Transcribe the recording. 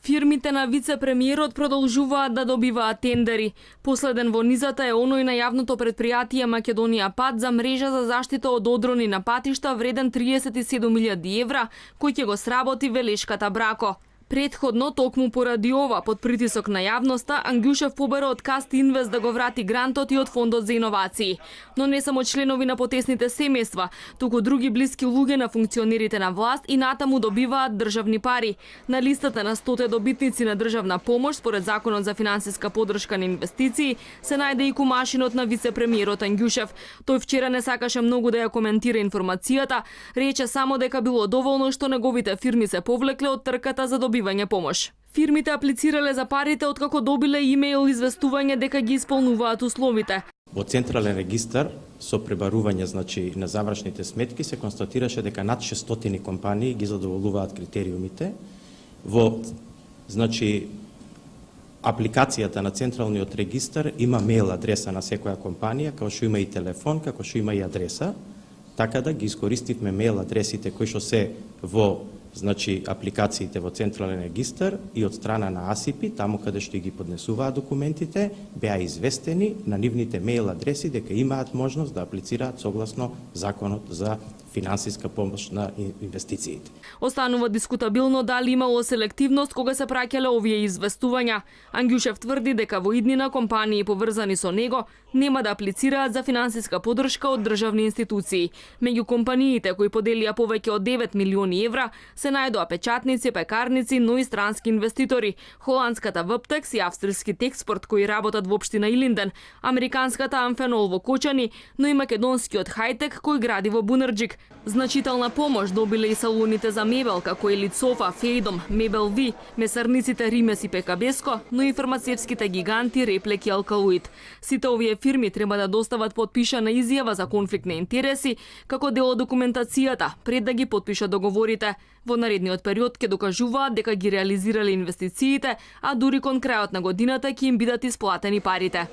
Фирмите на вице-премиерот продолжуваат да добиваат тендери. Последен во низата е оној на јавното претпријатие Македонија Пат за мрежа за заштита од одрони на патишта вреден 37.000 евра, кој ќе го сработи Велешката Брако. Предходно, токму поради ова, под притисок на јавноста, Ангјушев побара од Каст Инвест да го врати грантот и од Фондот за иновации. Но не само членови на потесните семејства, туку други блиски луѓе на функционерите на власт и натаму добиваат државни пари. На листата на 100 добитници на државна помош, според Законот за финансиска поддршка на инвестиции, се најде и кумашинот на вице-премиерот Ангјушев. Тој вчера не сакаше многу да ја коментира информацијата, рече само дека било доволно што неговите фирми се повлекле од трката за добивање помош. Фирмите аплицирале за парите откако добиле имејл известување дека ги исполнуваат условите. Во Централен регистар со пребарување на завршните сметки се констатираше дека над 600 компании ги задоволуваат критериумите. Во апликацијата на Централниот регистар има мејл адреса на секоја компанија, како што има и телефон, како што има и адреса, така да ги искористивме мејл адресите кои што се во апликациите во Централен регистар и од страна на АСИПИ, таму каде што ги поднесуваат документите, беа известени на нивните мејл адреси дека имаат можност да аплицираат согласно Законот за финансиска помош на инвестициите. Останува дискутабилно дали имало селективност кога се праќале овие известувања. Ангјушев тврди дека во иднина компании поврзани со него нема да аплицираат за финансиска поддршка од државни институции. Меѓу компаниите кои поделија повеќе од 9 милиони евра се најдоа печатници, пекарници, но и странски инвеститори. Холандската Вптекс и австрийски Текспорт кои работат во општина Илинден, американската Амфенол во Кочани, но и македонскиот Хајтек кој гради во Бунарџик. Значителна помош добиле и салоните за мебел, како и Лицофа, Фејдом, Мебел Ви, месарниците Римес и Пекабеско, но и фармацевските гиганти Реплек и Алкалоид. Сите овие фирми треба да достават подпишана изјава за конфликт на интереси, како дел од документацијата, пред да ги подпишат договорите. Во наредниот период ќе докажуваат дека ги реализирале инвестициите, а дури кон крајот на годината ќе им бидат исплатени парите.